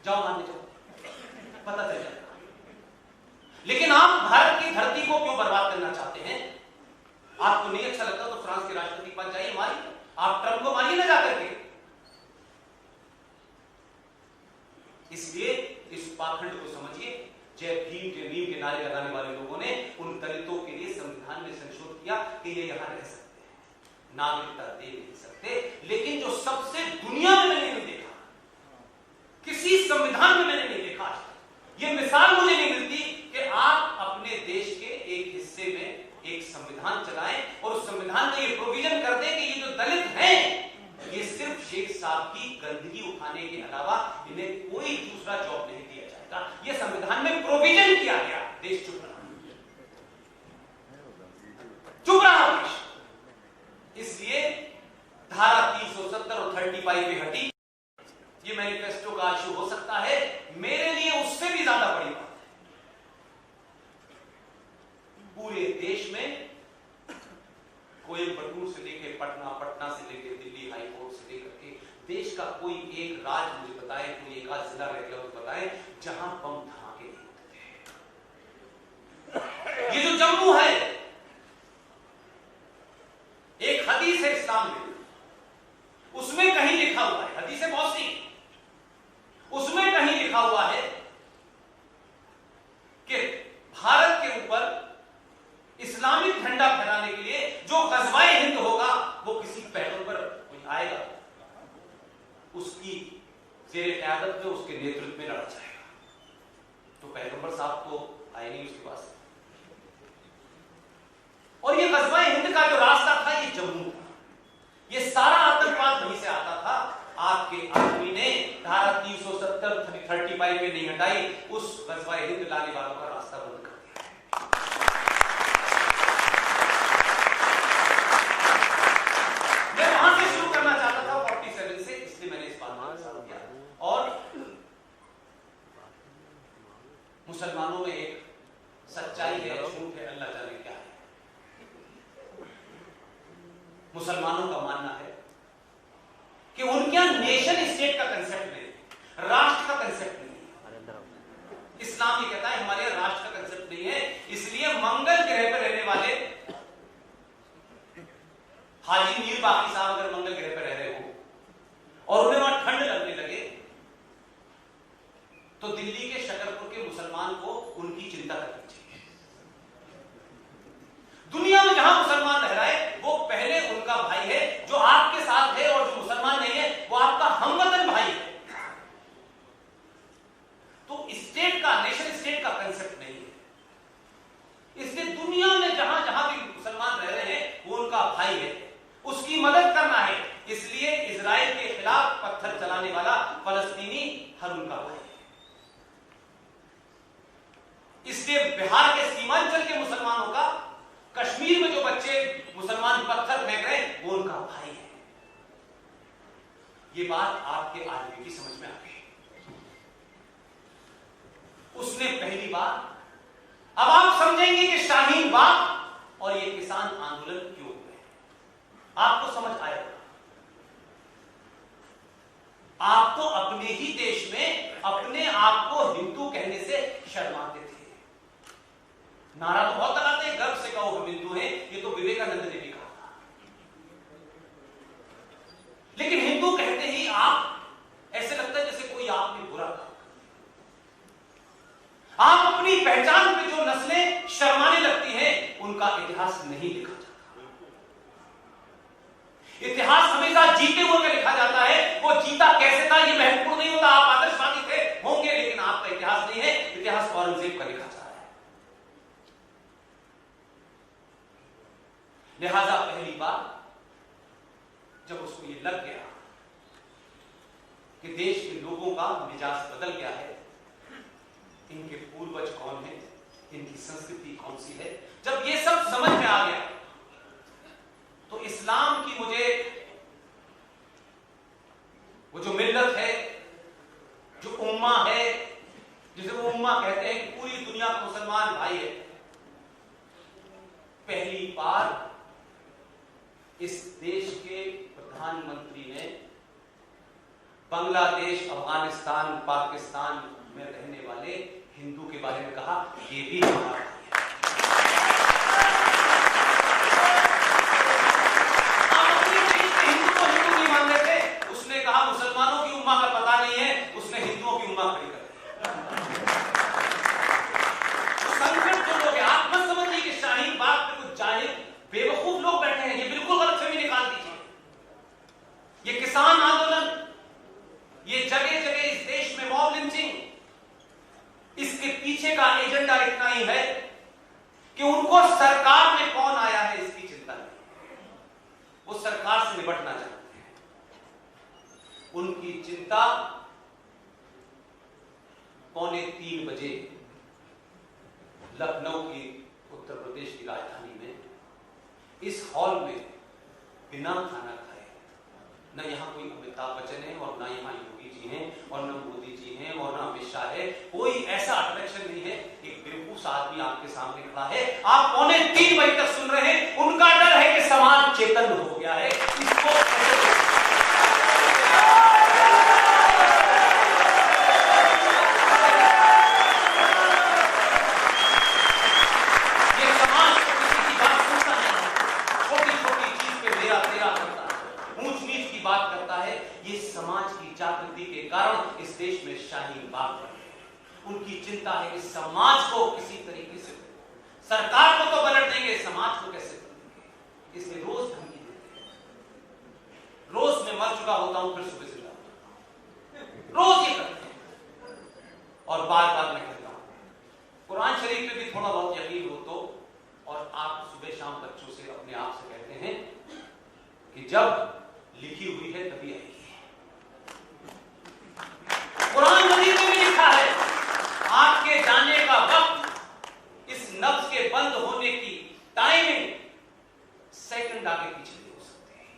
जाओ मानने जाओ, पता चल जाएगा। लेकिन आप भारत की धरती को क्यों बर्बाद करना चाहते हैं? आपको नहीं अच्छा लगता तो फ्रांस के राष्ट्रपति के पास जाइए, मारिए, आप ट्रंप को मारिए ना जाकर के। इसलिए इस पाखंड को समझिए। जय भीम जय भीम के नारे लगाने वाले लोगों ने उन दलितों के लिए संविधान में संशोधन किया कि ये यहां रह सकते हैं, नागरिकता दे नहीं सकते। लेकिन जो सबसे दुनिया में मैंने नहीं देखा, किसी संविधान में मैंने नहीं देखा, ये मिसाल मुझे नहीं मिलती कि आप अपने देश के एक हिस्से में एक संविधान चलाएं और उस संविधान में ये प्रोविजन कर दें कि ये जो दलित हैं ये सिर्फ शेख साहब की गंदगी उठाने के अलावा इन्हें कोई दूसरा जॉब नहीं दिया जाएगा। ये संविधान में प्रोविजन किया गया। देश चुप रहा देश। इसलिए धारा 370 और 35 पे हटी। ये मैनिफेस्टो का इशू हो सकता है, मेरे लिए उससे भी ज्यादा बड़ी बात है। पूरे देश में कोयंबटूर से लेकर पटना, पटना से लेकर दिल्ली हाई कोर्ट से लेकर के देश का कोई एक राज्य मुझे बताएं, कोई एक आध जिला रह गया तो बताएं जहां बम धमाके नहीं होते। ये जो जम्मू है, एक हदीस है इस्लाम में, उसमें कहीं लिखा हुआ है, हदीस है बहुत सी, उसमें कहीं लिखा हुआ है कि भारत के ऊपर इस्लामिक झंडा फहराने के लिए जो गज़वाए हिंद होगा वो किसी पैगंबर कोई आएगा, उसकी ज़ेरे क़यादत में, उसके नेतृत्व में लड़ा जाएगा। तो पैगंबर साहब तो आए नहीं उसके पास। और ये गज़वाए हिंद का जो रास्ता था ये जम्मू था। ये सारा आतंकवाद वहीं से आता था। आपके आदमी ने धारा 370 35 पे नहीं हटाई, उस गज़वाए हिंद लाने वालों का रास्ता बंद कर दिया। मैं वहां से शुरू करना चाहता था 47 से, इसलिए मैंने इस बात को साथ किया। और मुसलमानों में एक सच्चाई है, झूठ है, अल्लाह जाने क्या है। मुसलमानों का मानना है कि उनके यहां नेशन स्टेट का कंसेप्ट नहीं, राष्ट्र का कंसेप्ट नहीं है। इस्लाम ये कहता है हमारे यहां राष्ट्र का कंसेप्ट नहीं है, इसलिए मंगल ग्रह पर रहने वाले हाजी मीर बाकी साहब अगर मंगल ग्रह पर रह रहे हो और उन्हें वहां ठंड लगने लगे तो दिल्ली के शकरपुर के मुसलमान को उनकी चिंता करनी चाहिए। दुनिया में जहां मुसलमान रह रहा है वो पहले उनका भाई है, जो आपके साथ है, और जो मुसलमान नहीं है वो आपका हमवतन भाई है। तो स्टेट का, नेशन स्टेट का कंसेप्ट नहीं है। इसलिए दुनिया में जहां जहां भी मुसलमान रह रहे हैं वो उनका भाई है, उसकी मदद करना है। इसलिए इजराइल के खिलाफ पत्थर चलाने वाला फलस्तीनी हर उनका भाई है। इसलिए बिहार के सीमांचल के मुसलमानों का, कश्मीर में जो बच्चे मुसलमान पत्थर फेंक रहे हैं वो उनका भाई है। ये बात आपके आदमी की समझ में आ गई। उसने पहली बार, अब आप समझेंगे कि शाहीन बाग और ये किसान आंदोलन क्यों हुए, आपको समझ आएगा। आप तो अपने ही देश में अपने आप को हिंदू कहने से शर्माते थे। नारा तो बहुत लगाते हैं, गर्व से कहो हम हिंदू हैं, ये तो विवेकानंद ने भी कहा था। लेकिन हिंदू कहते ही आप ऐसे लगता है जैसे कोई आपने बुरा कहा। आप अपनी पहचान पे जो नस्लें शर्माने लगती हैं उनका इतिहास नहीं लिखा जाता। इतिहास हमेशा जीते हुए का लिखा जाता है। वो जीता कैसे था ये महत्वपूर्ण नहीं होता। आप आदर्शवादी थे होंगे, लेकिन आपका इतिहास नहीं है। इतिहास औरंगजेब का लिखा जा रहा है। लिहाजा पहली बार जब उसको ये लग गया कि देश के लोगों का मिजाज बदल गया है, इनके पूर्वज कौन है, इनकी संस्कृति कौन सी है, जब ये सब समझ में आ गया तो इस्लाम की मुझे वो जो मिल्लत है, जो उम्मा है, जिसे वो उम्मा कहते हैं कि पूरी दुनिया का मुसलमान भाई है, पहली बार इस देश के प्रधानमंत्री ने बांग्लादेश, अफगानिस्तान, पाकिस्तान में रहने वाले हिंदू के बारे में कहा, ये भी हमारा भाई है। आप अपने देश में हिंदू को हिंदू नहीं मान रहे थे, उसने कहा मुसलमानों की उम्मा का पता नहीं है, उसने हिंदुओं की उम्मा खड़ी कर दी। संकट जो लोग हैं, आप मत समझिए कि शाहीन बाग पे कुछ जाहिल बेवकूफ लोग बैठे हैं, ये बिल्कुल गलतफहमी निकाल दीजिए। ये किसान आंदोलन, ये जगह जगह इस देश में मॉब लिंचिंग, इसके पीछे का एजेंडा इतना ही है कि उनको सरकार में कौन आया है इसकी चिंता नहीं, वो सरकार से निपटना चाहते हैं। उनकी चिंता 2:45 बजे लखनऊ की, उत्तर प्रदेश की राजधानी में, इस हॉल में बिना खाना खाए, न यहां कोई अमिताभ बच्चन है और न यहां योगी जी हैं और न मोदी जी हैं और न अमित शाह है, कोई ऐसा अट्रैक्शन नहीं है। एक बेवकूफ सा आदमी आपके सामने खड़ा है, आप 2:45 बजे तक सुन रहे हैं। उनका डर है कि समाज चेतन हो गया है, इसको उनकी चिंता है कि समाज को किसी तरीके से, सरकार को तो पलट देंगे, समाज को कैसे पलटेंगे, इसलिए रोज धमकी देते हैं। रोज मैं मर चुका होता हूं, फिर सुबह जिंदा होता हूं, रोज ये करते हैं। और बार बार मैं कहता हूं, कुरान शरीफ में भी थोड़ा बहुत यकीन हो तो, और आप सुबह शाम बच्चों से अपने आप से कहते हैं कि जब लिखी हुई है तभी आएगी। कुरान मजीद में भी लिखा है, आपके जाने का वक्त, इस नफ्स के बंद होने की टाइमिंग सेकंड आगे पीछे नहीं हो सकते हैं।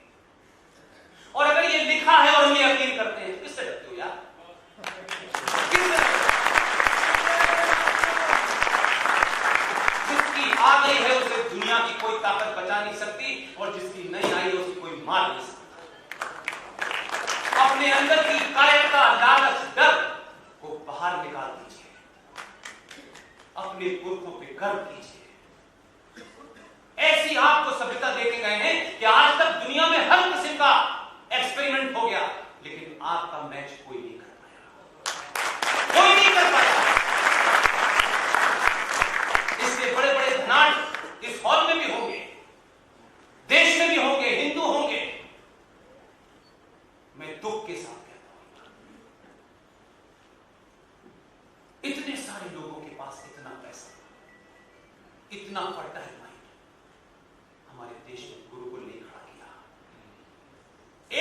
और अगर ये लिखा है और हम ये यकीन करते हैं तो किससे डरते हो यार? जिसकी आ गई है उसे दुनिया की कोई ताकत बचा नहीं सकती, और जिसकी नहीं आई है उसे कोई मार नहीं सकता। अपने अंदर की कायरता, लालच, डर को बाहर निकाल दीजिए, अपने पुरखों पे गर्व कीजिए। ऐसी आपको सभ्यता देके गए हैं कि आज तक दुनिया में हर किस्म का एक्सपेरिमेंट हो गया, लेकिन आपका मैच कोई नहीं कर पाया, कोई नहीं कर पाया। इससे बड़े बड़े धनाढ्य इस हॉल में भी होंगे, देश में भी होंगे, हिंदू होंगे। मैं दुख के साथ कहता हूं, इतने सारे लोगों के पास इतना पैसा, इतना फर्टाइल माइंड, हमारे देश में गुरुकुल नहीं खड़ा किया।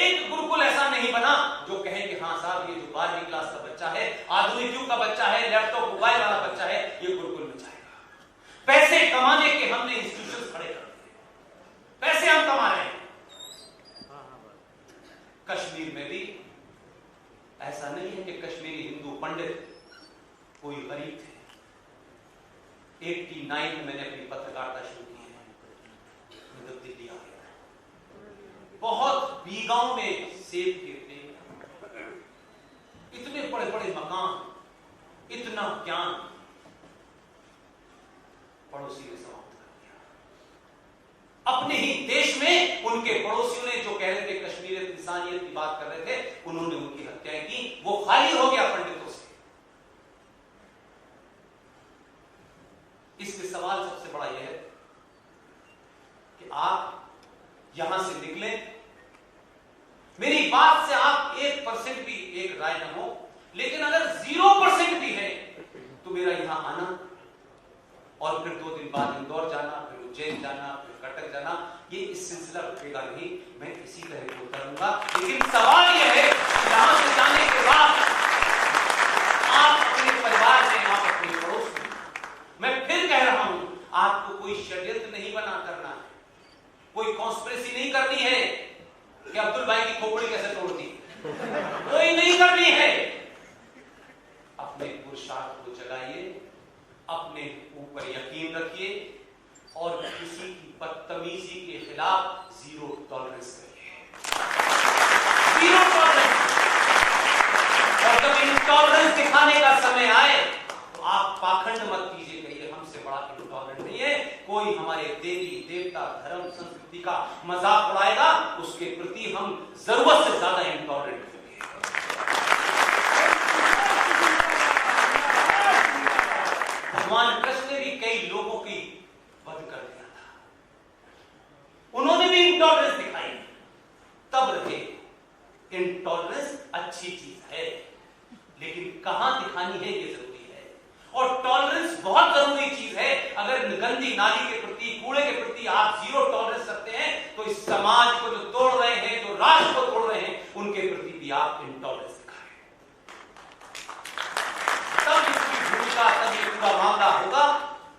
एक गुरुकुल ऐसा नहीं बना जो कहे कि हाँ साहब, ये जो 12वीं क्लास का बच्चा है, आधुनिक युग का बच्चा है, लैपटॉप मोबाइल वाला बच्चा है, ये गुरुकुल में जाएगा। पैसे कमाने के हमने इंस्टीट्यूशन खड़े कर दिए, पैसे हम कमा रहे हैं। कश्मीर में भी ऐसा नहीं है कि कश्मीरी हिंदू पंडित कोई गरीब थे। 89 में मैंने अपनी पत्रकारिता शुरू की है, मैं जब दिल्ली आ गया, बहुत बीगांव में सेब के पेड़, इतने बड़े बड़े मकान, इतना ज्ञान, पड़ोसी ने समाप्त कर दिया। अपने ही देश में उनके पड़ोसियों ने जो कह रहे थे कश्मीरियत, इंसानियत की बात कर रहे थे, उन्होंने उनकी हत्याएं की। वो खाली हो गया पंडितों से। इसलिए सवाल सबसे बड़ा यह है कि आप यहां से निकले, मेरी बात से आप 1% भी एक राय न हो, लेकिन अगर 0% भी है तो मेरा यहां आना और फिर 2 दिन बाद इंदौर जाना, फिर उज्जैन जाना, फिर कटक जाना, ये इस सिलसिला रुकेगा नहीं। मैं इसी तरह को करूंगा। लेकिन सवाल यह है कि यहां से जाने के बाद आप अपने परिवार में, आप अपने पड़ोस में, मैं फिर कह रहा हूं, आपको कोई षड्यंत्र नहीं बना करना है, कोई कॉन्स्पिरेसी नहीं करनी है कि अब्दुल भाई की खोपड़ी कैसे तोड़ दी, कोई नहीं करनी है। अपने पुरुषार्थ को जगाइए, अपने ऊपर यकीन रखिए और किसी की बदतमीजी के खिलाफ 0 टॉलरेंस करिए। 0 टॉलरेंस। कोई हमारे देवी देवता धर्म संस्कृति का मजाक उड़ाएगा, उसके प्रति हम जरूरत से ज्यादा इंटॉलरेंट होंगे। भगवान कृष्ण ने भी कई लोगों की वध कर दिया था, उन्होंने भी इंटॉलरेंस दिखाई। तब रहे इंटॉलरेंस अच्छी चीज है, लेकिन कहां दिखानी है ये जरूरी है। और टॉलरेंस बहुत जरूरी चीज है। अगर गंदी नाली के प्रति, कूड़े के प्रति आप जीरो टॉलरेंस रखते हैं, तो इस समाज को जो तोड़ रहे हैं, जो राष्ट्र को तोड़ रहे हैं, उनके प्रति भी आप इंटॉलरेंस दिखाएं। तब इसकी भूमिका, तब ये पूरा मामला होगा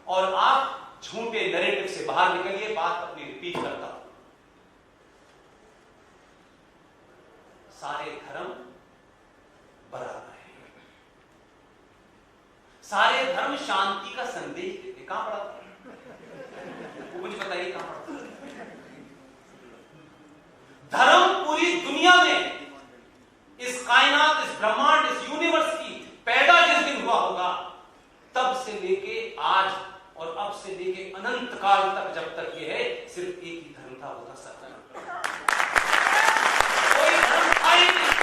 और आप झूठे नैरेटिव से बाहर निकलिए। बात अपनी रिपीट करता हूं, सारे धर्म बराबर है, सारे धर्म शांति का संदेश देते। कहां पढ़ा वो मुझे बताइए, कहां पढ़ा? धर्म पूरी दुनिया में, इस कायनात, इस ब्रह्मांड, इस यूनिवर्स की पैदा जिस दिन हुआ होगा, तब से लेके आज और अब से लेके अनंत काल तक, जब तक ये है, सिर्फ एक ही धर्म था, वो था सत्य। कोई धर्म था ही नहीं।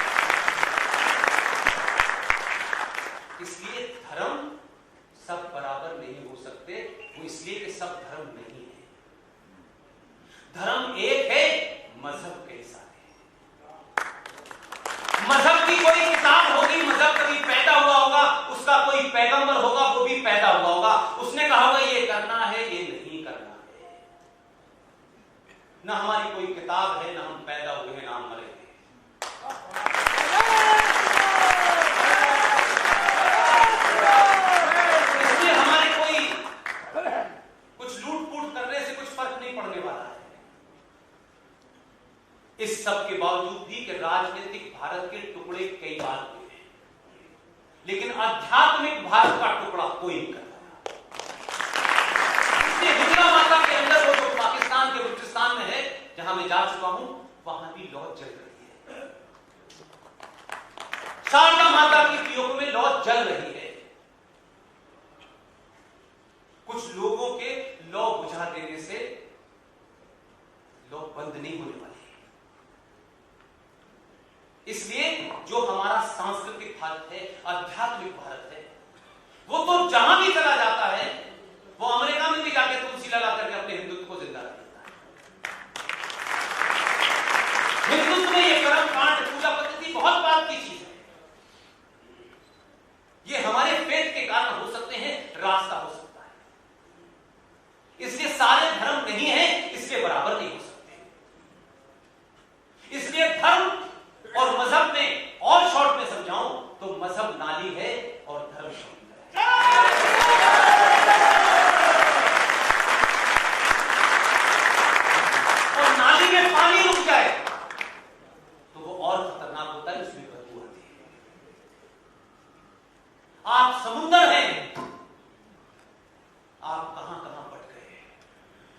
इसलिए धर्म सब बराबर नहीं हो सकते, वो इसलिए कि सब धर्म नहीं है। धर्म एक है, मजहब कैसा है। मजहब की कोई किताब होगी, मजहब कभी पैदा हुआ होगा, उसका कोई पैगंबर होगा, वो भी पैदा हुआ होगा, उसने कहा होगा ये करना है, ये नहीं करना है। ना हमारी कोई किताब है, ना हम पैदा हुए हैं, ना हम मरे हैं। इसलिए हमारे कोई कुछ लूट फूट करने से कुछ फर्क नहीं पड़ने वाला है। इस सब के बावजूद भी कि राजनीतिक भारत के टुकड़े कई बार हुए हैं, लेकिन आध्यात्मिक भारत का टुकड़ा कोई नहीं करता। इसलिए दुर्गा माता के अंदर, वो जो पाकिस्तान के बलूचिस्तान में है, जहां मैं जा चुका हूं, वहां भी लौ जल रही है। शारदा माता की प्रयोग में लौ जल रही है। कुछ लोगों के लौ बुझा देने से लौ बंद नहीं होने वाली। इसलिए जो हमारा सांस्कृतिक भारत है, आध्यात्मिक भारत है, वो तो जहां भी चला जाता है, वो अमेरिका में भी जाके तुलसी लगा करके अपने हिंदुत्व को जिंदा रखता है। हिंदुत्व में ये कर्म कांड, पूजा पद्धति बहुत बात की चीज है। ये हमारे फेथ के कारण हो सकते हैं, रास्ता हो सकता है। इसलिए सारे धर्म नहीं है, इसलिए बराबर नहीं हो सकते। इसलिए धर्म और मजहब में, और शॉर्ट में समझाऊं तो, मजहब नाली है और धर्म समुद्र है। और नाली में पानी रुक जाए तो वो और खतरनाक होता है, उसमें बदबू आती है। आप समुद्र हैं, आप कहां कहां पट गए,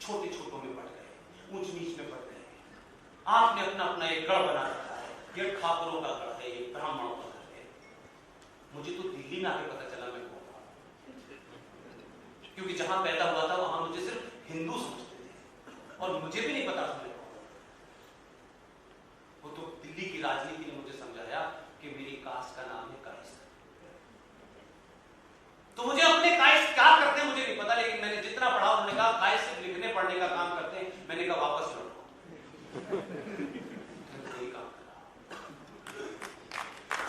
छोटे छोटों में पट गए, ऊंच नीच में पट गए। आपने अपना अपना एक गढ़ बना रखा है, ये ठाकुरों का गढ़ है, ये ब्राह्मणों का गढ़ है। मुझे तो दिल्ली में आके पता चला मैं कौन, क्योंकि जहां पैदा हुआ था वहां मुझे सिर्फ हिंदू समझते थे और मुझे भी नहीं पता था मैं कौन। वो तो दिल्ली की राजनीति ने मुझे समझाया कि मेरी कास्ट का नाम है कायस्थ। तो मुझे अपने कायस्थ क्या करते हैं मुझे नहीं पता, लेकिन मैंने जितना पढ़ा, उन्होंने कहा कायस्थ सिर्फ लिखने पढ़ने का काम करते हैं। मैंने कहा वापस लौटो।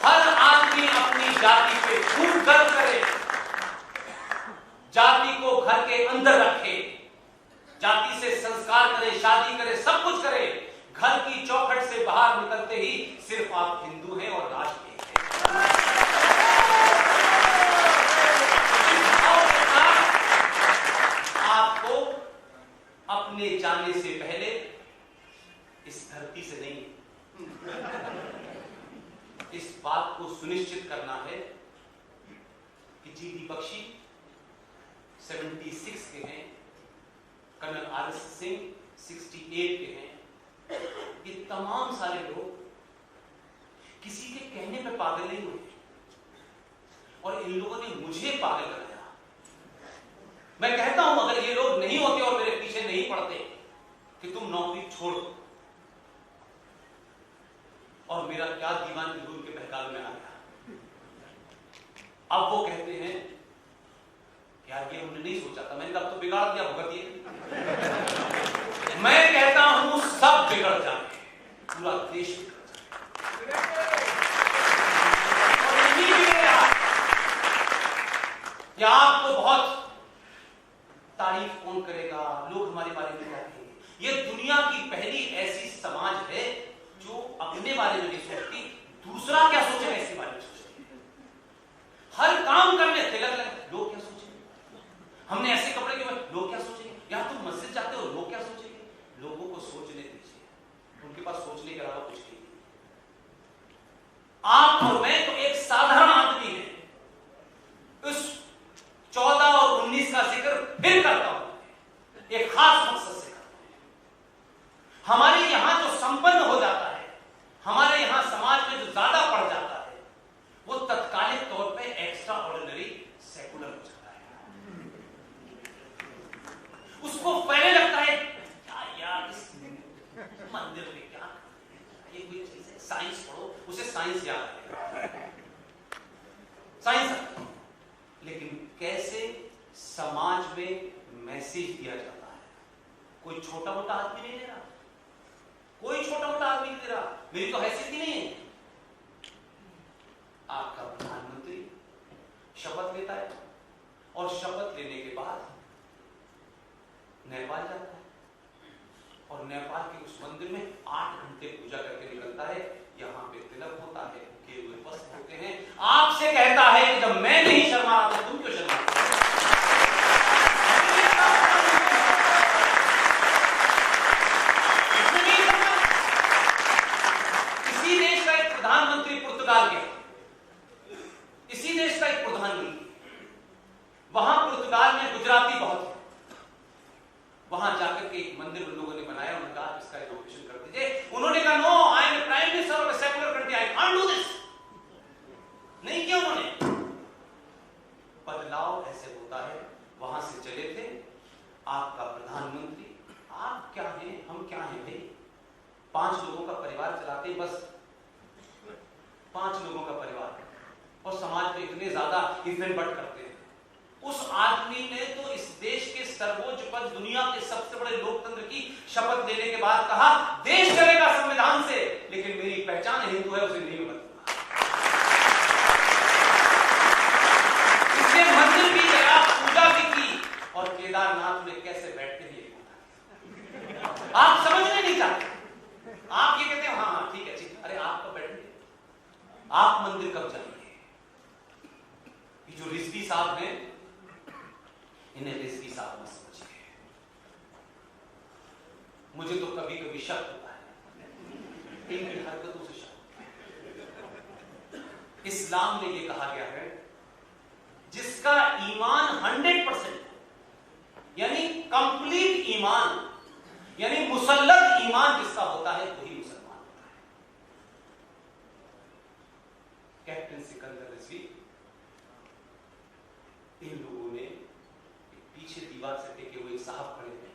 हर आदमी अपनी जाति पे खूब गर्व करे, जाति को घर के अंदर रखे, जाति से संस्कार करे, शादी करे, सब कुछ करे। घर की चौखट से बाहर निकलते ही सिर्फ आप हिंदू हैं और राष्ट्र एक है। आपको अपने जाने से पहले इस धरती से नहीं, इस बात को सुनिश्चित करना है कि जीडी बख्शी 76 के हैं, कर्नल आर.एस. सिंह 68 के हैं। ये तमाम सारे लोग किसी के कहने पे पागल नहीं हुए, और इन लोगों ने मुझे पागल बनाया। मैं कहता हूं अगर ये लोग नहीं होते और मेरे नहीं पड़ते कि तुम नौकरी छोड़ दो। और मेरा क्या दीवान दिल उनके बहकावे में आ गया। अब वो कहते हैं यार ये हमने नहीं सोचा था। मैंने कहा तो बिगाड़ दिया भुगतिए। मैं कहता हूं सब बिगड़ जाए, पूरा देश बिगड़ जाए। और यही बिगड़ेगा। या आपको बहुत तारीफ कौन करेगा, लोग हमारे बारे में क्या कहेंगे। ये दुनिया की पहली ऐसी समाज है जो अपने बारे में नहीं सोचती, दूसरा क्या सोचेगा इसके बारे में सोचती है। हर काम करने तिलक लगे, लोग क्या सोचेंगे। हमने ऐसे कपड़े क्यों, लोग क्या सोचेंगे। या तुम मस्जिद जाते हो, लोग क्या सोचेंगे। लोगों को सोचने दीजिए, उनके पास सोचने के अलावा कुछ नहीं। आप और मैं तो एक साधारण आदमी है। उस 14 और 19 का जिक्र फिर करता हूं, एक खास मकसद से करता हूं। हमारे यहां जो संपन्न हो जाता है, हमारे यहां समाज में जो ज्यादा पड़ जाता है, वो तत्कालिक तौर पे एक्स्ट्रा ऑर्डिनरी सेकुलर हो जाता है। उसको पहले लगता है क्या यार इस मंदिर में क्या ये कोई चीज है, साइंस पढ़ो, उसे साइंस याद है, साइंस। लेकिन कैसे समाज में मैसेज दिया जाता है, कोई छोटा मोटा आदमी नहीं दे रहा, कोई छोटा मोटा आदमी नहीं दे रहा। मेरी तो हैसियत ही नहीं है। आपका प्रधानमंत्री शपथ लेता है और शपथ लेने के बाद नेपाल जाता है और नेपाल के उस मंदिर में 8 घंटे पूजा करके निकलता है। यहां पे तिलक होता है, केवल वस्त्र होते हैं। आपसे कहता है कि जब मैं नहीं शर्मा रहा तो तुम क्यों शर्मा रहे। इसी देश का एक प्रधानमंत्री पुर्तगाल गया, इसी देश का एक प्रधानमंत्री, वहां पुर्तगाल में गुजराती बहुत है। वहां जाकर के एक मंदिर उन लोगों ने बनाया, उन्होंने कहा इसका इनॉग्रेशन कर दीजिए। उन्होंने कहा no, I am prime minister of a secular country, I can't do this. नहीं किया उन्होंने। बदलाव ऐसे होता है। वहां से चले थे आपका प्रधानमंत्री, आप क्या हैं, हम क्या हैं भाई। 5 लोगों का परिवार चलाते, बस 5 लोगों का परिवार, और समाज में इतने ज्यादा इन्वेंट करते हैं। उस आदमी ने तो इस देश के सर्वोच्च पद, दुनिया के सबसे बड़े लोकतंत्र की शपथ लेने के बाद कहा देश चलेगा संविधान से, लेकिन मेरी पहचान हिंदू है, उसे नहीं बदलूंगा। इसने मंदिर भी गया, पूजा भी की, और केदारनाथ में कैसे बैठते हैं आप समझने नहीं चाहते। आप ये कहते हैं हाँ हाँ ठीक है ठीक, अरे आप कब बैठेंगे, आप मंदिर कब जाएंगे। ये जो रिजवी साहब हैं, इन्हें रिजवी साहब मत समझिए। मुझे तो कभी कभी शक होता है इनकी हरकतों से शक। इस्लाम में ये कहा गया है जिसका ईमान 100% यानी कंप्लीट ईमान, यानी मुसल्लत ईमान जिसका होता है वही मुसलमान होता है। कैप्टन सिकंदर रिजवी, इन लोगों ने पीछे दीवार से टेके हुए साहब खड़े थे,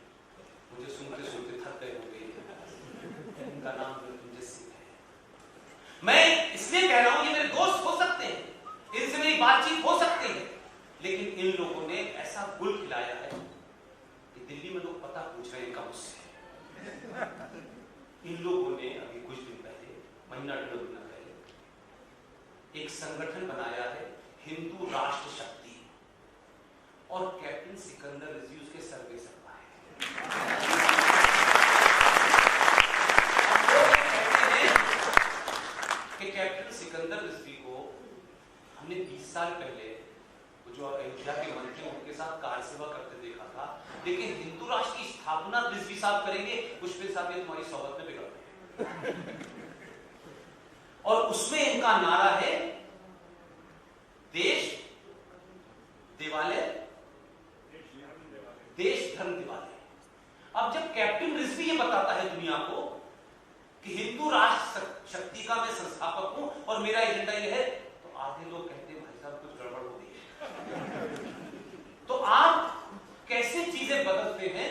मुझे सुनते सुनते थक गए होंगे। उनका नाम रंजित सिंह है। मैं इसलिए कह रहा हूं ये मेरे दोस्त हो सकते हैं, इनसे मेरी बातचीत हो सकती है, लेकिन इन लोगों ने ऐसा गुल खिलाया है कि दिल्ली में लोग पता पूछ रहे हैं इनका मुझसे। इन लोगों ने अभी कुछ दिन पहले, महीना 1.5 महीना पहले, एक संगठन बनाया है हिंदू राष्ट्र शक्ति, और कैप्टन सिकंदर रिजवी उसके सर्वे सरवा है। कहते हैं कि कैप्टन सिकंदर रिजवी को हमने 20 साल पहले जो अयोध्या के मंत्री उनके साथ कार्य सेवा करते देखा था, लेकिन हिंदू राष्ट्र की स्थापना रिजवी साहब करेंगे, पुष्पित साहब ये तुम्हारी सोबत में बिगड़ गए। और उसमें इनका नारा है देश दिवाले, देश धर्म दिवाले। अब जब कैप्टन रिजवी ये बताता है दुनिया को कि हिंदू राष्ट्र शक्ति का मैं संस्थापक हूं और मेरा एजेंडा ये है, तो आधे लोग कहते हैं भाई साहब कुछ गड़बड़ हो गई है। तो आप कैसे चीजें बदलते हैं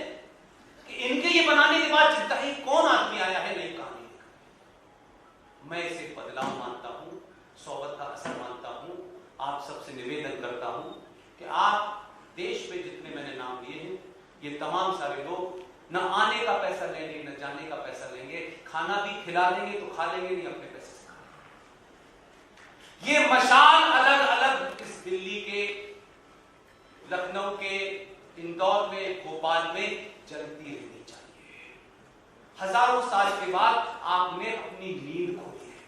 सबसे निवेदन करता हूं कि आप देश में जितने मैंने नाम लिए हैं, ये तमाम सारे लोग न आने का पैसा लेंगे न जाने का पैसा लेंगे, खाना भी खिला देंगे तो खा लेंगे, नहीं अपने पैसे से खाएंगे। ये मशाल अलग अलग इस दिल्ली के, लखनऊ के, इंदौर में, भोपाल में जलती रहनी चाहिए। हजारों साल के बाद आपने अपनी नींद खो दी है।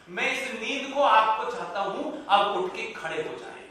मैं इस नींद को आपको चाहता हूं अब उठ के खड़े हो जाएं।